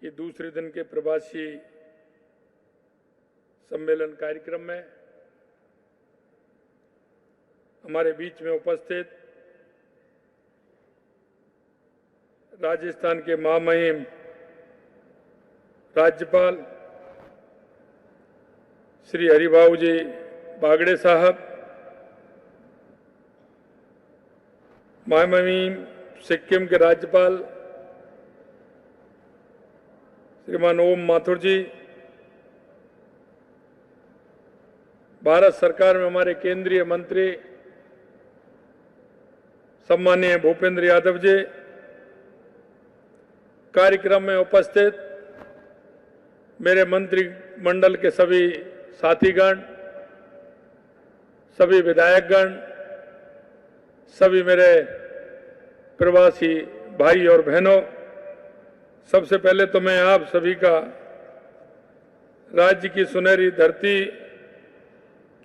कि दूसरे दिन के प्रवासी सम्मेलन कार्यक्रम में हमारे बीच में उपस्थित राजस्थान के महामहिम राज्यपाल श्री हरिभाऊ जी बागड़े साहब, महामहिम सिक्किम के राज्यपाल श्रीमान ओम माथुर जी, भारत सरकार में हमारे केंद्रीय मंत्री सम्माननीय भूपेंद्र यादव जी, कार्यक्रम में उपस्थित मेरे मंत्रिमंडल के सभी साथीगण, सभी विधायकगण, सभी मेरे प्रवासी भाई और बहनों, सबसे पहले तो मैं आप सभी का राज्य की सुनहरी धरती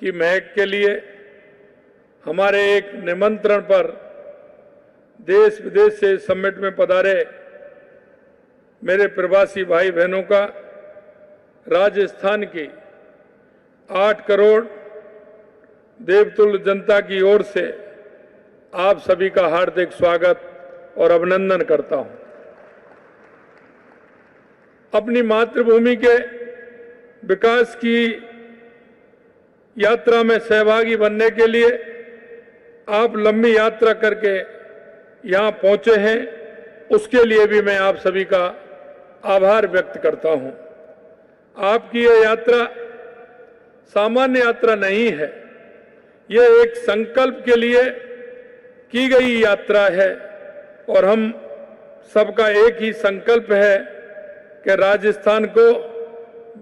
की महक के लिए हमारे एक निमंत्रण पर देश विदेश से समिट में पधारे मेरे प्रवासी भाई बहनों का राजस्थान की 8 करोड़ देवतुल्य जनता की ओर से आप सभी का हार्दिक स्वागत और अभिनंदन करता हूं। अपनी मातृभूमि के विकास की यात्रा में सहभागी बनने के लिए आप लंबी यात्रा करके यहां पहुंचे हैं, उसके लिए भी मैं आप सभी का आभार व्यक्त करता हूं। आपकी यह यात्रा सामान्य यात्रा नहीं है, यह एक संकल्प के लिए की गई यात्रा है और हम सबका एक ही संकल्प है कि राजस्थान को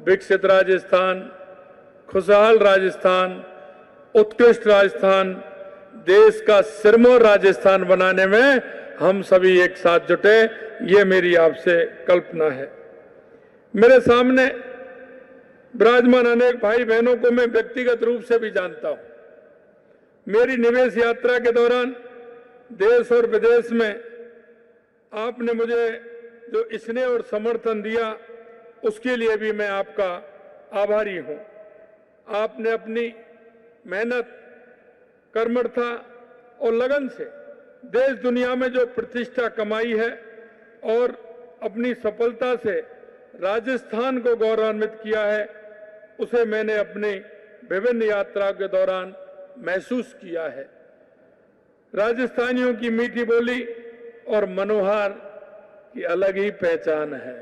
विकसित राजस्थान, खुशहाल राजस्थान, उत्कृष्ट राजस्थान, देश का सिरमौर राजस्थान बनाने में हम सभी एक साथ जुटे, ये मेरी आपसे कल्पना है। मेरे सामने विराजमान अनेक भाई बहनों को मैं व्यक्तिगत रूप से भी जानता हूं। मेरी निवेश यात्रा के दौरान देश और विदेश में आपने मुझे जो स्नेह और समर्थन दिया, उसके लिए भी मैं आपका आभारी हूं। आपने अपनी मेहनत, कर्मठता और लगन से देश दुनिया में जो प्रतिष्ठा कमाई है और अपनी सफलता से राजस्थान को गौरवान्वित किया है, उसे मैंने अपनी विभिन्न यात्राओं के दौरान महसूस किया है। राजस्थानियों की मीठी बोली और मनोहार की अलग ही पहचान है,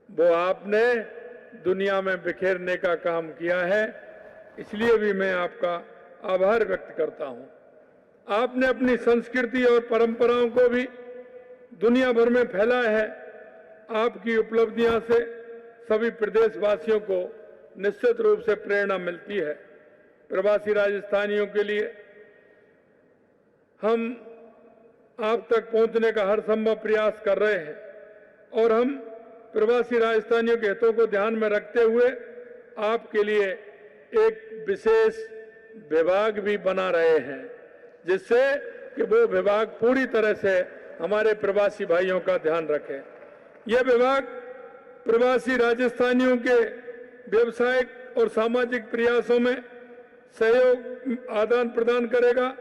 वो आपने दुनिया में बिखेरने का काम किया है, इसलिए भी मैं आपका आभार व्यक्त करता हूं। आपने अपनी संस्कृति और परंपराओं को भी दुनिया भर में फैलाया है। आपकी उपलब्धियां से सभी प्रदेशवासियों को निश्चित रूप से प्रेरणा मिलती है। प्रवासी राजस्थानियों के लिए हम आप तक पहुंचने का हर संभव प्रयास कर रहे हैं और हम प्रवासी राजस्थानियों के हितों को ध्यान में रखते हुए आपके लिए एक विशेष विभाग भी बना रहे हैं, जिससे कि वो विभाग पूरी तरह से हमारे प्रवासी भाइयों का ध्यान रखे। यह विभाग प्रवासी राजस्थानियों के व्यवसायिक और सामाजिक प्रयासों में सहयोग आदान प्रदान करेगा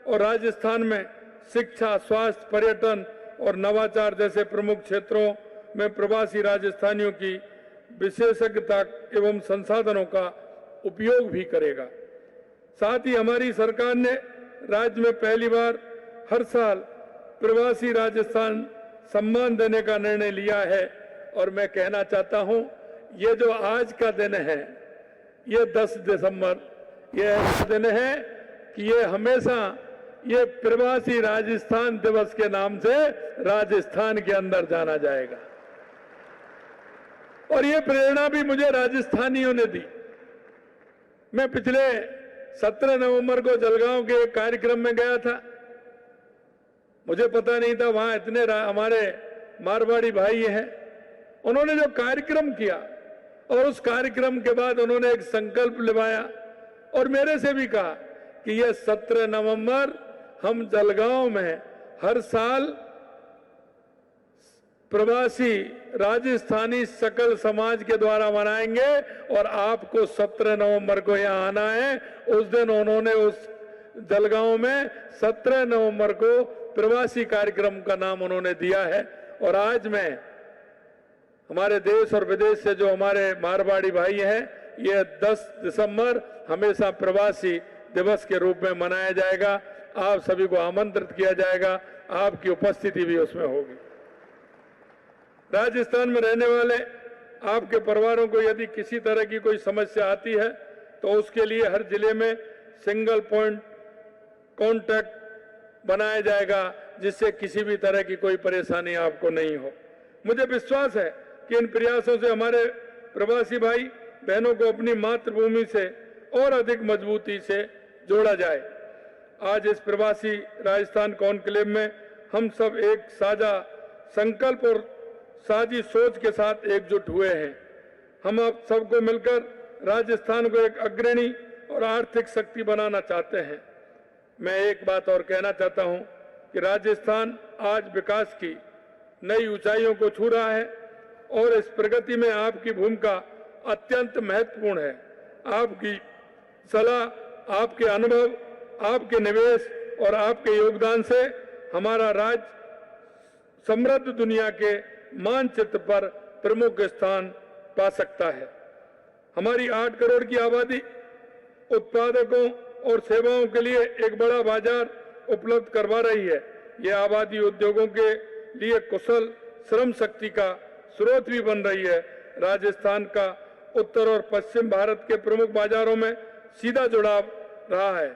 और राजस्थान में शिक्षा, स्वास्थ्य, पर्यटन और नवाचार जैसे प्रमुख क्षेत्रों में प्रवासी राजस्थानियों की विशेषज्ञता एवं संसाधनों का उपयोग भी करेगा। साथ ही हमारी सरकार ने राज्य में पहली बार हर साल प्रवासी राजस्थान सम्मान देने का निर्णय लिया है और मैं कहना चाहता हूं, ये जो आज का दिन है, ये 10 दिसंबर, ये ऐसा दिन है कि ये हमेशा ये प्रवासी राजस्थान दिवस के नाम से राजस्थान के अंदर जाना जाएगा। और ये प्रेरणा भी मुझे राजस्थानियों ने दी। मैं पिछले 17 नवंबर को जलगांव के एक कार्यक्रम में गया था। मुझे पता नहीं था वहां इतने हमारे मारवाड़ी भाई हैं। उन्होंने जो कार्यक्रम किया और उस कार्यक्रम के बाद उन्होंने एक संकल्प निभाया और मेरे से भी कहा कि यह 17 नवंबर हम जलगांव में हर साल प्रवासी राजस्थानी सकल समाज के द्वारा मनाएंगे और आपको 17 नवंबर को यहाँ आना है। उस दिन उन्होंने उस जलगांव में 17 नवंबर को प्रवासी कार्यक्रम का नाम उन्होंने दिया है। और आज मैं हमारे देश और विदेश से जो हमारे मारवाड़ी भाई हैं, ये 10 दिसंबर हमेशा प्रवासी दिवस के रूप में मनाया जाएगा। आप सभी को आमंत्रित किया जाएगा, आपकी उपस्थिति भी उसमें होगी। राजस्थान में रहने वाले आपके परिवारों को यदि किसी तरह की कोई समस्या आती है तो उसके लिए हर जिले में सिंगल पॉइंट कांटेक्ट बनाया जाएगा, जिससे किसी भी तरह की कोई परेशानी आपको नहीं हो। मुझे विश्वास है कि इन प्रयासों से हमारे प्रवासी भाई बहनों को अपनी मातृभूमि से और अधिक मजबूती से जोड़ा जाए। आज इस प्रवासी राजस्थान कॉन्क्लेव में हम सब एक साझा संकल्प और साझी सोच के साथ एकजुट हुए हैं। हम आप सबको मिलकर राजस्थान को एक अग्रणी और आर्थिक शक्ति बनाना चाहते हैं। मैं एक बात और कहना चाहता हूं कि राजस्थान आज विकास की नई ऊंचाइयों को छू रहा है और इस प्रगति में आपकी भूमिका अत्यंत महत्वपूर्ण है। आपकी सलाह, आपके अनुभव, आपके निवेश और आपके योगदान से हमारा राज्य समृद्ध दुनिया के मानचित्र पर प्रमुख स्थान पा सकता है। हमारी 8 करोड़ की आबादी उत्पादकों और सेवाओं के लिए एक बड़ा बाजार उपलब्ध करवा रही है। यह आबादी उद्योगों के लिए कुशल श्रम शक्ति का स्रोत भी बन रही है। राजस्थान का उत्तर और पश्चिम भारत के प्रमुख बाजारों में सीधा जुड़ाव रहा है।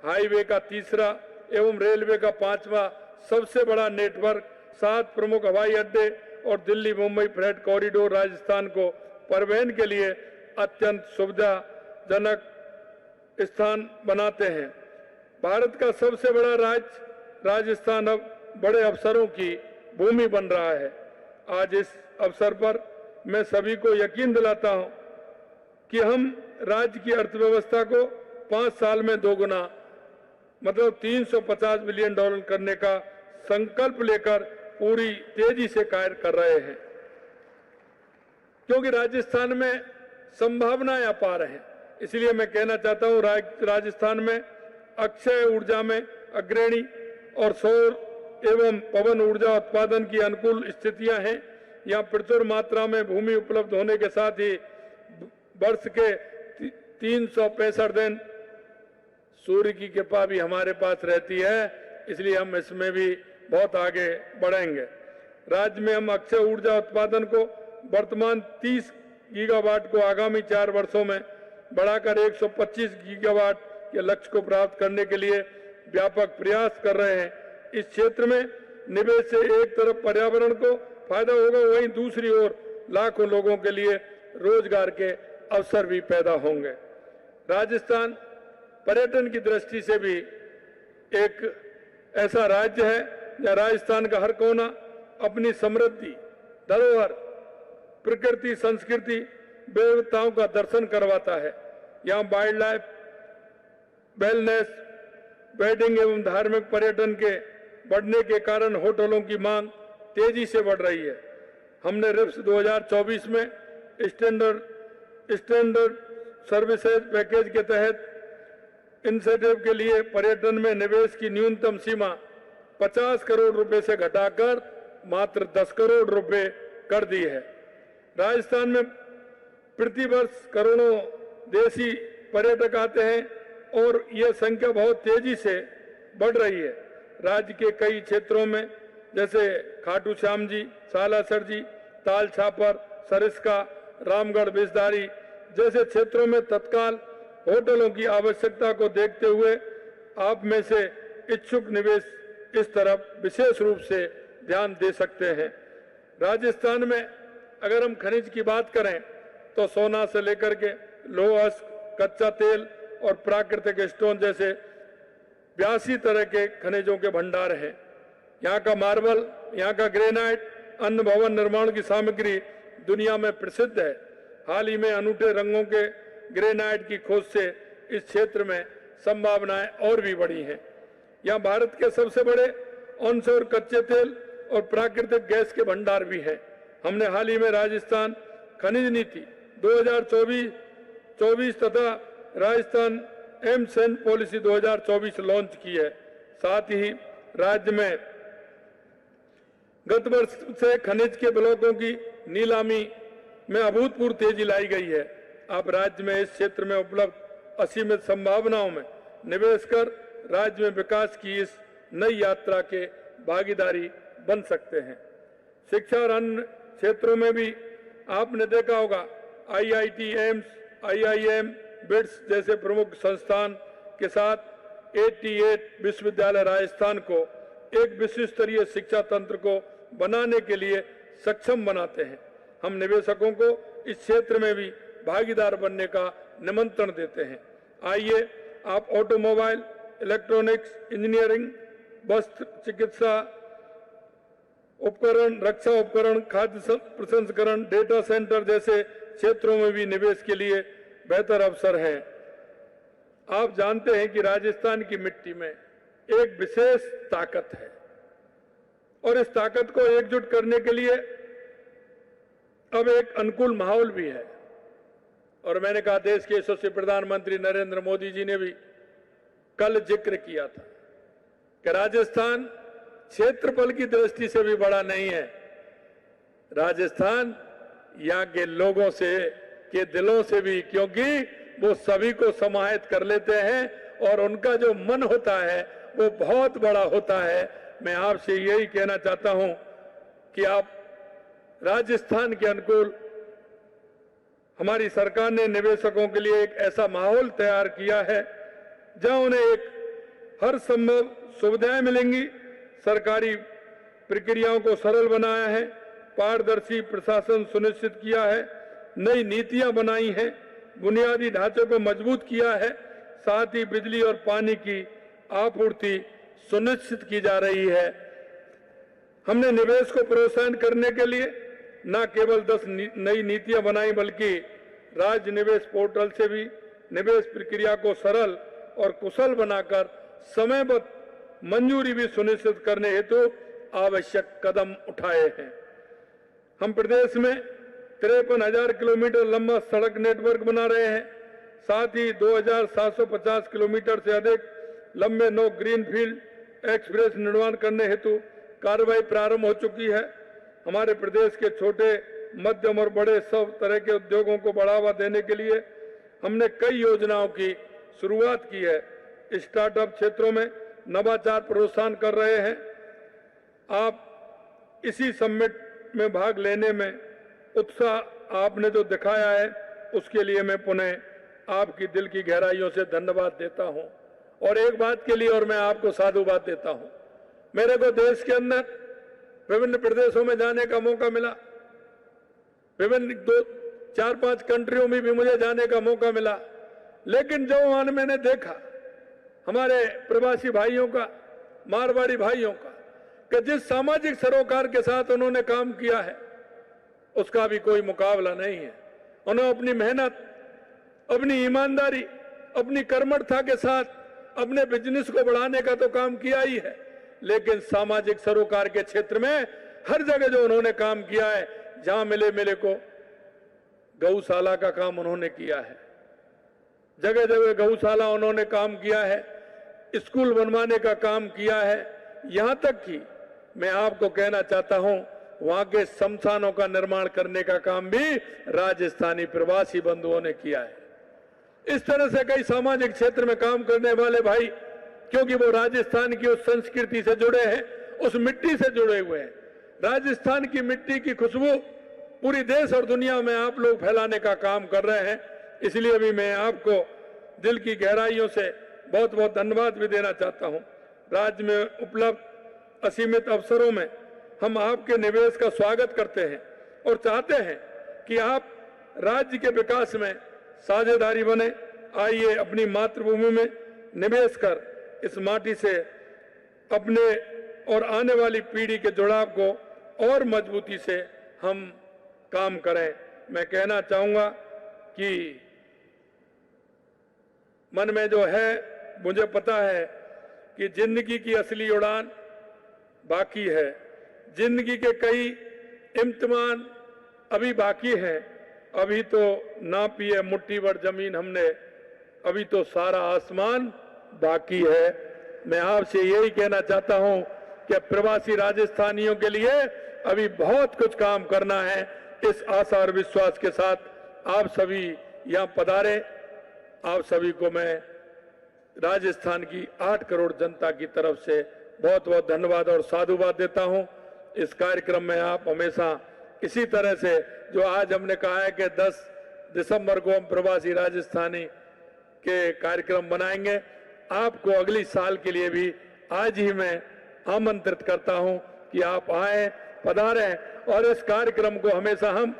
हाईवे का तीसरा एवं रेलवे का 5वां सबसे बड़ा नेटवर्क, 7 प्रमुख हवाई अड्डे और दिल्ली मुंबई फ्रेट कॉरिडोर राजस्थान को परिवहन के लिए अत्यंत सुविधाजनक स्थान बनाते हैं। भारत का सबसे बड़ा राज्य राजस्थान अब बड़े अवसरों की भूमि बन रहा है। आज इस अवसर पर मैं सभी को यकीन दिलाता हूं कि हम राज्य की अर्थव्यवस्था को 5 साल में दोगुना मतलब $350 बिलियन करने का संकल्प लेकर पूरी तेजी से कार्य कर रहे हैं, क्योंकि राजस्थान में संभावनाएं अपार हैं। इसलिए मैं कहना चाहता हूं राजस्थान में अक्षय ऊर्जा में अग्रणी और सौर एवं पवन ऊर्जा उत्पादन की अनुकूल स्थितियां हैं। यहाँ प्रचुर मात्रा में भूमि उपलब्ध होने के साथ ही वर्ष के 365 दिन सूर्य की कृपा भी हमारे पास रहती है, इसलिए हम इसमें भी बहुत आगे बढ़ेंगे। राज्य में हम अक्षय ऊर्जा उत्पादन को वर्तमान 30 गीगावाट को आगामी 4 वर्षों में बढ़ाकर 125 गीगावाट के लक्ष्य को प्राप्त करने के लिए व्यापक प्रयास कर रहे हैं। इस क्षेत्र में निवेश से एक तरफ पर्यावरण को फायदा होगा, वहीं दूसरी ओर लाखों लोगों के लिए रोजगार के अवसर भी पैदा होंगे। राजस्थान पर्यटन की दृष्टि से भी एक ऐसा राज्य है जहाँ राजस्थान का हर कोना अपनी समृद्धि, धरोहर, प्रकृति, संस्कृति, विविधताओं का दर्शन करवाता है। यहाँ वाइल्ड लाइफ, वेलनेस, वेडिंग एवं धार्मिक पर्यटन के बढ़ने के कारण होटलों की मांग तेजी से बढ़ रही है। हमने रिप्स 2024 में स्टैंडर्ड सर्विसेज पैकेज के तहत इंसेंटिव के लिए पर्यटन में निवेश की न्यूनतम सीमा 50 करोड़ रुपए से घटाकर मात्र 10 करोड़ रुपए कर दी है। राजस्थान में प्रतिवर्ष करोड़ों देशी पर्यटक आते हैं और यह संख्या बहुत तेजी से बढ़ रही है। राज्य के कई क्षेत्रों में जैसे खाटू श्याम जी, सालासर जी, ताल छापर, सरिस्का, रामगढ़, बिसदारी जैसे क्षेत्रों में तत्काल होटलों की आवश्यकता को देखते हुए आप में से इच्छुक निवेश इस तरफ विशेष रूप से ध्यान दे सकते हैं। राजस्थान में अगर हम खनिज की बात करें तो सोना से लेकर के लोहा, कच्चा तेल और प्राकृतिक स्टोन जैसे 82 तरह के खनिजों के भंडार हैं। यहाँ का मार्बल, यहाँ का ग्रेनाइट, अन्य भवन निर्माण की सामग्री दुनिया में प्रसिद्ध है। हाल ही में अनूठे रंगों के ग्रेनाइट की खोज से इस क्षेत्र में संभावनाएं और भी बढ़ी हैं। यहाँ भारत के सबसे बड़े ऑनशोर कच्चे तेल और प्राकृतिक गैस के भंडार भी हैं। हमने हाल ही में राजस्थान खनिज नीति 2024 तथा राजस्थान एमसेन पॉलिसी 2024 लॉन्च की है। साथ ही राज्य में गत वर्ष से खनिज के ब्लॉकों की नीलामी में अभूतपूर्व तेजी लाई गई है। आप राज्य में इस क्षेत्र में उपलब्ध असीमित संभावनाओं में निवेश कर राज्य में विकास की इस नई यात्रा के भागीदारी बन सकते हैं। शिक्षा और अन्य क्षेत्रों में भी आपने देखा होगा आईआईटी, एम्स, आईआईएम, बिट्स जैसे प्रमुख संस्थान के साथ 88 विश्वविद्यालय राजस्थान को एक विश्व स्तरीय शिक्षा तंत्र को बनाने के लिए सक्षम बनाते हैं। हम निवेशकों को इस क्षेत्र में भी भागीदार बनने का निमंत्रण देते हैं। आइए आप ऑटोमोबाइल, इलेक्ट्रॉनिक्स, इंजीनियरिंग, वस्त्र, चिकित्सा उपकरण, रक्षा उपकरण, खाद्य प्रसंस्करण, डेटा सेंटर जैसे क्षेत्रों में भी निवेश के लिए बेहतर अवसर हैं। आप जानते हैं कि राजस्थान की मिट्टी में एक विशेष ताकत है और इस ताकत को एकजुट करने के लिए अब एक अनुकूल माहौल भी है। और मैंने कहा देश के यशस्वी प्रधानमंत्री नरेंद्र मोदी जी ने भी कल जिक्र किया था कि राजस्थान क्षेत्रफल की दृष्टि से भी बड़ा नहीं है। राजस्थान यहाँ के लोगों से के दिलों से भी, क्योंकि वो सभी को समाहित कर लेते हैं और उनका जो मन होता है वो बहुत बड़ा होता है। मैं आपसे यही कहना चाहता हूं कि आप राजस्थान के अनुकूल हमारी सरकार ने निवेशकों के लिए एक ऐसा माहौल तैयार किया है जहां उन्हें एक हर संभव सुविधाएं मिलेंगी। सरकारी प्रक्रियाओं को सरल बनाया है, पारदर्शी प्रशासन सुनिश्चित किया है, नई नीतियां बनाई हैं, बुनियादी ढांचे को मजबूत किया है, साथ ही बिजली और पानी की आपूर्ति सुनिश्चित की जा रही है। हमने निवेश को प्रोत्साहन करने के लिए न केवल 10 नई नीतियां बनाई बल्कि राज्य निवेश पोर्टल से भी निवेश प्रक्रिया को सरल और कुशल बनाकर समयबद्ध मंजूरी भी सुनिश्चित करने हेतु आवश्यक कदम उठाए हैं। हम प्रदेश में 53,000 किलोमीटर लंबा सड़क नेटवर्क बना रहे हैं। साथ ही 2,750 किलोमीटर से अधिक लंबे 9 ग्रीनफील्ड एक्सप्रेस निर्माण करने हेतु कार्रवाई प्रारंभ हो चुकी है। हमारे प्रदेश के छोटे, मध्यम और बड़े सब तरह के उद्योगों को बढ़ावा देने के लिए हमने कई योजनाओं की शुरुआत की है। स्टार्टअप क्षेत्रों में नवाचार प्रोत्साहन कर रहे हैं। आप इसी समिट में भाग लेने में उत्साह आपने जो दिखाया है उसके लिए मैं पुनः आपकी दिल की गहराइयों से धन्यवाद देता हूं। और एक बात के लिए और मैं आपको साधुवाद देता हूं। मेरे को देश के अंदर विभिन्न प्रदेशों में जाने का मौका मिला, विभिन्न 2-4-5 कंट्रियों में भी मुझे जाने का मौका मिला, लेकिन जो वहां मैंने देखा हमारे प्रवासी भाइयों का, मारवाड़ी भाइयों का, कि जिस सामाजिक सरोकार के साथ उन्होंने काम किया है उसका भी कोई मुकाबला नहीं है। उन्होंने अपनी मेहनत, अपनी ईमानदारी, अपनी कर्मठता के साथ अपने बिजनेस को बढ़ाने का तो काम किया ही है, लेकिन सामाजिक सरोकार के क्षेत्र में हर जगह जो उन्होंने काम किया है, जहां मिले को गौशाला का काम उन्होंने किया है, जगह जगह गौशाला उन्होंने काम किया है, स्कूल बनवाने का काम किया है। यहां तक कि मैं आपको कहना चाहता हूं वहां के शमशानों का निर्माण करने का काम भी राजस्थानी प्रवासी बंधुओं ने किया है। इस तरह से कई सामाजिक क्षेत्र में काम करने वाले भाई, क्योंकि वो राजस्थान की उस संस्कृति से जुड़े हैं, उस मिट्टी से जुड़े हुए हैं। राजस्थान की मिट्टी की खुशबू पूरी देश और दुनिया में आप लोग फैलाने का काम कर रहे हैं। इसलिए भी मैं आपको दिल की गहराइयों से बहुत बहुत धन्यवाद भी देना चाहता हूं। राज्य में उपलब्ध असीमित अवसरों में हम आपके निवेश का स्वागत करते हैं और चाहते हैं कि आप राज्य के विकास में साझेदारी बने। आइए अपनी मातृभूमि में निवेश कर इस माटी से अपने और आने वाली पीढ़ी के जुड़ाव को और मजबूती से हम काम करें। मैं कहना चाहूंगा कि मन में जो है, मुझे पता है कि जिंदगी की असली उड़ान बाकी है। जिंदगी के कई इम्तिहान अभी बाकी हैं। अभी तो नापी है मुट्ठी भर जमीन हमने, अभी तो सारा आसमान बाकी है। मैं आपसे यही कहना चाहता हूं कि प्रवासी राजस्थानियों के लिए अभी बहुत कुछ काम करना है। इस आशा और विश्वास के साथ आप सभी यहां पधारे। आप सभी को मैं राजस्थान की 8 करोड़ जनता की तरफ से बहुत बहुत धन्यवाद और साधुवाद देता हूं। इस कार्यक्रम में आप हमेशा इसी तरह से, जो आज हमने कहा है कि 10 दिसंबर को हम प्रवासी राजस्थानी के कार्यक्रम बनाएंगे, आपको अगली साल के लिए भी आज ही मैं आमंत्रित करता हूं कि आप आए, पधारें और इस कार्यक्रम को हमेशा हम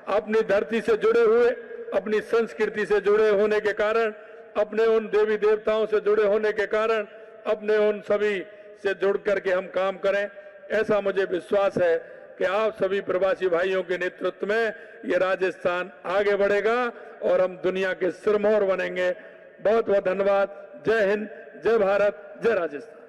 अपनी धरती से जुड़े हुए, अपनी संस्कृति से जुड़े होने के कारण, अपने उन देवी देवताओं से जुड़े होने के कारण, अपने उन सभी से जुड़ करके हम काम करें। ऐसा मुझे विश्वास है कि आप सभी प्रवासी भाइयों के नेतृत्व में ये राजस्थान आगे बढ़ेगा और हम दुनिया के सिरमौर बनेंगे। बहुत बहुत धन्यवाद। जय हिंद, जय भारत, जय राजस्थान।